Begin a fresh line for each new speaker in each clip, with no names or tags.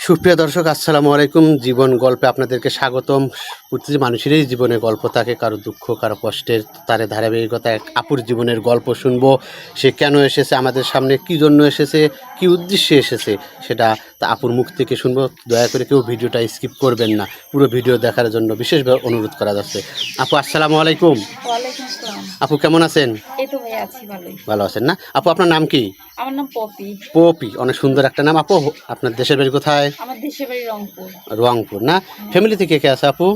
সুপ্রিয় দর্শক, আসসালামু আলাইকুম। জীবন গল্পে আপনাদেরকে স্বাগতম। প্রতিটি মানুষেরই জীবনে গল্প থাকে, কারো দুঃখ, কারো কষ্টের। তার ধারাবাহিকতা এক আপুর জীবনের গল্প শুনবো। সে কেন এসেছে আমাদের সামনে, কী জন্য এসেছে, কী উদ্দেশ্যে এসেছে, সেটা তা আপুর মুখ থেকে শুনবো। দয়া করে কেউ ভিডিওটা স্কিপ করবেন না, পুরো ভিডিও দেখার জন্য বিশেষভাবে অনুরোধ করা যাচ্ছে। আপু আসসালামু আলাইকুম।
ওয়ালাইকুম আসসালাম।
আপু কেমন আছেন?
এই তো ভাই আছি ভালোই।
ভালো আছেন না? আপু আপনার নাম কি?
আমার নাম পপি।
পপি, অনেক সুন্দর একটা নাম। আপু আপনার দেশের বাড়ি কোথায়?
আমার দেশের বাড়ি রংপুর।
রংপুর না?
হ্যাঁ।
ফ্যামিলিতে কে কে আছে আপু?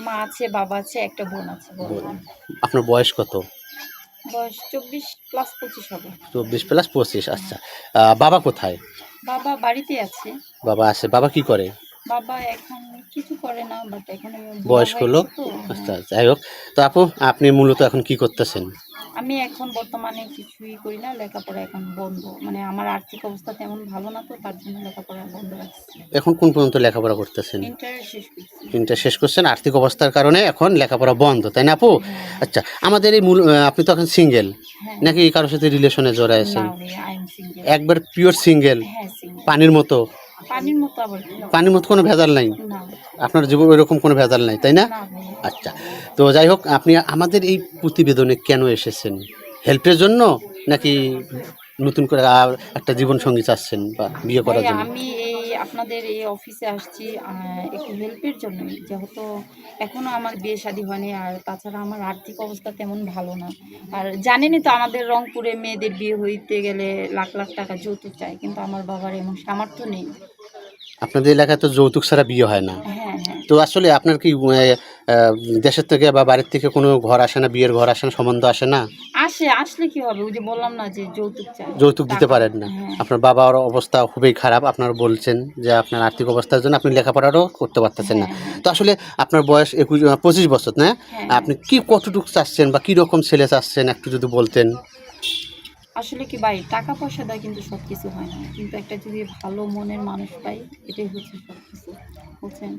মা আছে, বাবা আছে, একটা বোন আছে, বড় বোন।
আপনার বয়স কত?
বয়স 24+25 হবে।
24+25। আচ্ছা, বাবা কোথায়?
বাবা বাড়িতে আছে।
বাবা আছে। বাবা কি করে?
বাবা এখন কিছু করে না, বাট এখন
বয়স্ক লোক। আচ্ছা, যাই হোক। তো আপু আপনি মূলত এখন কি করতেছেন?
আমি এখন বর্তমানে কিছুই করি না, লেখাপড়া এখন বন্ধ। মানে আমার আর্থিক অবস্থা তেমন ভালো না, তো তার জন্য লেখাপড়া বন্ধ রাখছি।
এখন কোন পর্যন্ত লেখাপড়া করতেছেন?
ইন্টার শেষ করছি।
ইন্টার শেষ করছেন, আর্থিক অবস্থার কারণে এখন লেখাপড়া বন্ধ, তাই না আপু?
হ্যাঁ।
আচ্ছা, আমাদের এই মূল আপনি তো এখন সিঙ্গেল
হ্যাঁ।
নাকি কারোর সাথে রিলেশনে জড়ায় আছেন?
না ভাই, আই এম সিঙ্গেল।
একবার পিওর সিঙ্গেল?
হ্যাঁ, সিঙ্গেল।
পানির মতো?
পানির মতো আবার কি?
পানির মতো কোনো ভেজাল নাই?
না।
আপনার জীবন ওইরকম কোনো ভেজাল নাই, তাই না?
না ভাই।
আচ্ছা, তো যাই হোক, আপনি আমাদের এই প্রতিবেদনে কেন এসেছেন? হেল্পের জন্য নাকি নতুন করে আর একটা জীবন সঙ্গী চাচ্ছেন বা বিয়ে করার
ভাই
জন্য?
আমি এই আপনাদের এই অফিসে আসছি একটু হেল্পের জন্যই, যেহেতু এখনো আমার বিয়ে শাদী হয়নি, আর তাছাড়া আমার আর্থিক অবস্থা তেমন ভালো না। আর জানেনই তো আমাদের রংপুরে মেয়েদের বিয়ে হইতে গেলে লাখ লাখ টাকা যৌতুক চায়, কিন্তু আমার বাবার এমন সামর্থ্য নেই।
আপনাদের এলাকায় তো যৌতুক ছাড়া বিয়ে হয় না।
হ্যাঁ, হ্যাঁ।
তো আসলে আপনার কি দেশের থেকে বা বাড়ির থেকে কোনো ঘর আসে না, বিয়ের ঘর আসে না, সম্বন্ধ আসে না?
আসলে কি হবে, ওই যে বললাম না যে যৌতুক চায়।
যৌতুক দিতে
টাকা।
পারেন না?
হ্যাঁ।
আপনার বাবার অবস্থা খুবই খারাপ, আপনার বলছেন যে আপনার আর্থিক অবস্থার জন্য আপনি লেখাপড়ারও করতে পারতেছেন না।
হ্যাঁ, হ্যাঁ।
তো আসলে আপনার বয়স 25 বছর না?
হ্যাঁ।
আপনি কি কতটুকু চাচ্ছেন বা কী রকম ছেলে চাচ্ছেন একটু যদি বলতেন।
আসলে কি ভাই, টাকা পয়সা দেয় কিন্তু সব কিছু হয় না, কিন্তু একটা যদি ভালো মনের মানুষ পাই, এটাই হচ্ছে সব কিছু, বুঝছেন?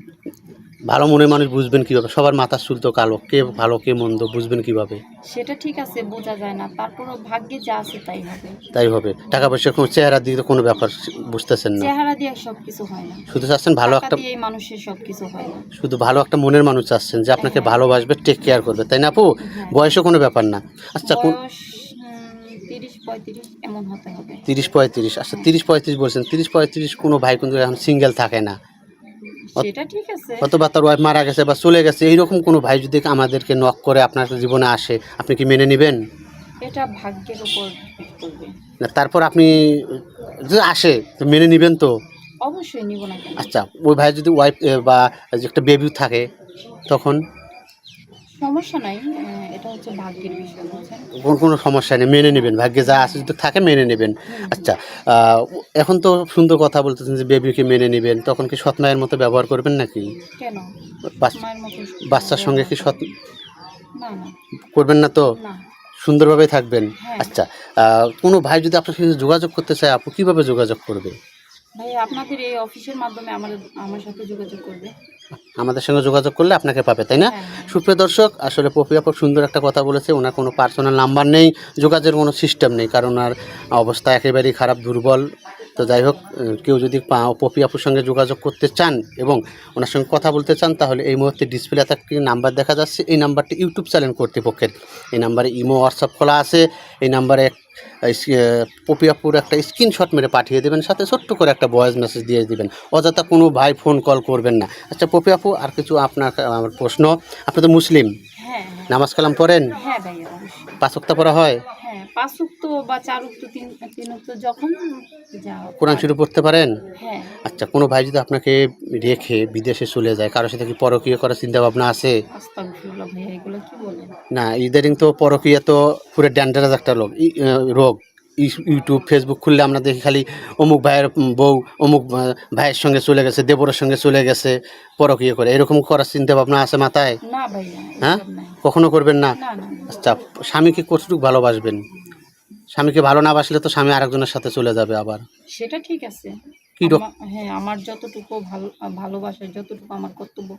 ভালো মনের মানুষ বুঝবেন কিভাবে? সবার মাথার চুল তো কালো, কে ভালো কে মন্দ বুঝবেন কিভাবে?
সেটা ঠিক আছে, বোঝা যায় না, তারপরও ভাগ্যে যা আছে তাই হবে।
তাই হবে। টাকা পয়সা কোনো চেহারা দিয়ে তো কোনো ব্যাপার বুঝতেছেন না।
চেহারা দিয়ে সব কিছু হয় না।
শুধু চাচ্ছেন ভালো
টাকা
একটা,
দিয়ে মানুষের সব কিছু হয় না।
শুধু ভালো একটা মনের মানুষ চাচ্ছেন যে আপনাকে
হ্যাঁ।
ভালোবাসবে, টেক কেয়ার করবে, তাই না আপু?
হ্যাঁ।
বয়সও কোনো ব্যাপার না। আচ্ছা, কোন
বয়স 30-35 এমন হতে হবে।
30-35? আচ্ছা,
হ্যাঁ।
30-35 বলছেন। 30-35 কোনো ভাই কিন্তু এখন সিঙ্গেল থাকে না,
সেটা ঠিক আছে।
অথবা তার ওয়াইফ মারা গেছে বা চলে গেছে, এইরকম কোনো ভাই যদি আমাদেরকে নক করে আপনার জীবনে আসে, আপনি কি মেনে নেবেন?
এটা ভাগ্যের উপর ডিপেন্ড করবে।
না তারপর আপনি যদি আসে তো মেনে নেবেন তো?
অবশ্যই নিব না কেন?
আচ্ছা, ওই ভাই যদি ওয়াইফ বা যে একটা বেবি থাকে তখন?
সমস্যা নাই, এটা হচ্ছে ভাগ্যের বিষয়, বুঝছেন?
কোনো সমস্যা নেই, মেনে নেবেন, ভাগ্যে যা আছে যদি থাকে মেনে নেবেন। আচ্ছা, এখন তো সুন্দর কথা বলতেছেন যে বেবিকে মেনে নেবেন, তখন কি সৎ মায়ের মতো ব্যবহার করবেন নাকি?
কেন?
বাচ-
মায়ের মতো
বাচ্চার সঙ্গে কি সৎ
না, না,
করবেন না তো?
না।
সুন্দরভাবে থাকবেন।
হ্যাঁ।
আচ্ছা, কোনো ভাই যদি আপনার সাথে যোগাযোগ করতে চায়, আপু কীভাবে যোগাযোগ করবে?
ভাই আপনাদের এই অফিসের মাধ্যমে আমার সাথে যোগাযোগ করবে।
আমাদের সঙ্গে যোগাযোগ করলে আপনাকে পাবে, তাই না?
হ্যাঁ, হ্যাঁ।
সুপ্রিয় দর্শক, আসলে পপি আপু সুন্দর একটা কথা বলেছে। ওনার কোনো পার্সোনাল নাম্বার নেই, যোগাযোগের কোনো সিস্টেম নেই, কারণ ওনার অবস্থা একেবারেই খারাপ, দুর্বল। তো যাই হোক, কেউ যদি পপি আপুর সঙ্গে যোগাযোগ করতে চান এবং ওনার সঙ্গে কথা বলতে চান, তাহলে এই মুহূর্তে ডিসপ্লে একটি নাম্বার দেখা যাচ্ছে। এই নাম্বারটি ইউটিউব চ্যানেল কর্তৃপক্ষের। এই নাম্বারে ইমো, হোয়াটসঅ্যাপ খোলা আছে। এই নাম্বারে পপি আপুর একটা স্ক্রিনশট মেরে পাঠিয়ে দেবেন, সাথে ছোট্ট করে একটা ভয়েস মেসেজ দিয়ে দিবেন। অযথা কোনো ভাই ফোন কল করবেন না। আচ্ছা পপি আপু, আর কিছু আপনার আমার প্রশ্ন। আপনি তো মুসলিম,
হ্যাঁ, হ্যাঁ।
নামাজ কালাম পড়েন?
হ্যাঁ ভাইয়া, অবশ্যই।
5 ওয়াক্ত পড়া হয়?
হ্যাঁ, 5 ওয়াক্ত বা 4 ওয়াক্ত, 3 ওয়াক্ত যখন যা
কোরআন
পারি।
শরীফ পড়তে পারেন?
হ্যাঁ।
আচ্ছা, কোনো ভাই যদি আপনাকে রেখে বিদেশে চলে যায়, কারোর সাথে কি পরকীয়া করার চিন্তা ভাবনা আছে?
আস্তাগফিরুল্লাহ ভাইয়া, এগুলো কি বলেন?
না, ইদানিং তো পরকীয়া তো পুরো ডেঞ্জারাস একটা রোগ। ইউটিউব ফেসবুক খুললে আমরা দেখি খালি অমুক ভাইয়ের বউ অমুক ভাইয়ের সঙ্গে চলে গেছে, দেবরের সঙ্গে চলে গেছে, পরকীয়া করে। এরকম করার চিন্তা ভাবনা আছে মাথায়?
না ভাইয়া,
হ্যাঁ,
এসব নাই।
কখনো করবেন না?
না, না, না।
আচ্ছা, স্বামীকে কতটুকু ভালোবাসবেন? স্বামীকে ভালো না বাসলে তো স্বামী আরেকজনের সাথে চলে যাবে আবার।
সেটা ঠিক আছে।
কি রকম
হ্যাঁ, আমার যতটুকু ভালোবাসার যতটুকু আমার কর্তব্য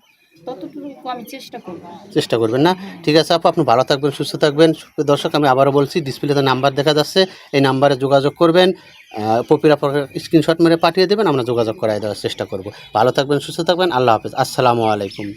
ততটুকু আমি চেষ্টা করব।
চেষ্টা করবেন না?
হ্যাঁ।
ঠিক আছে আপু, আপনি ভালো থাকবেন, সুস্থ থাকবেন। সুপ্রিয় দর্শক, আমি আবারও বলছি, ডিসপ্লেতে নাম্বার দেখা যাচ্ছে, এই নাম্বারে যোগাযোগ করবেন। পপির আপুর স্ক্রিনশট মেরে পাঠিয়ে দেবেন, আমরা যোগাযোগ করায় দেওয়ার চেষ্টা করব। ভালো থাকবেন, সুস্থ থাকবেন, আল্লাহ হাফেজ, আসসালামু আলাইকুম।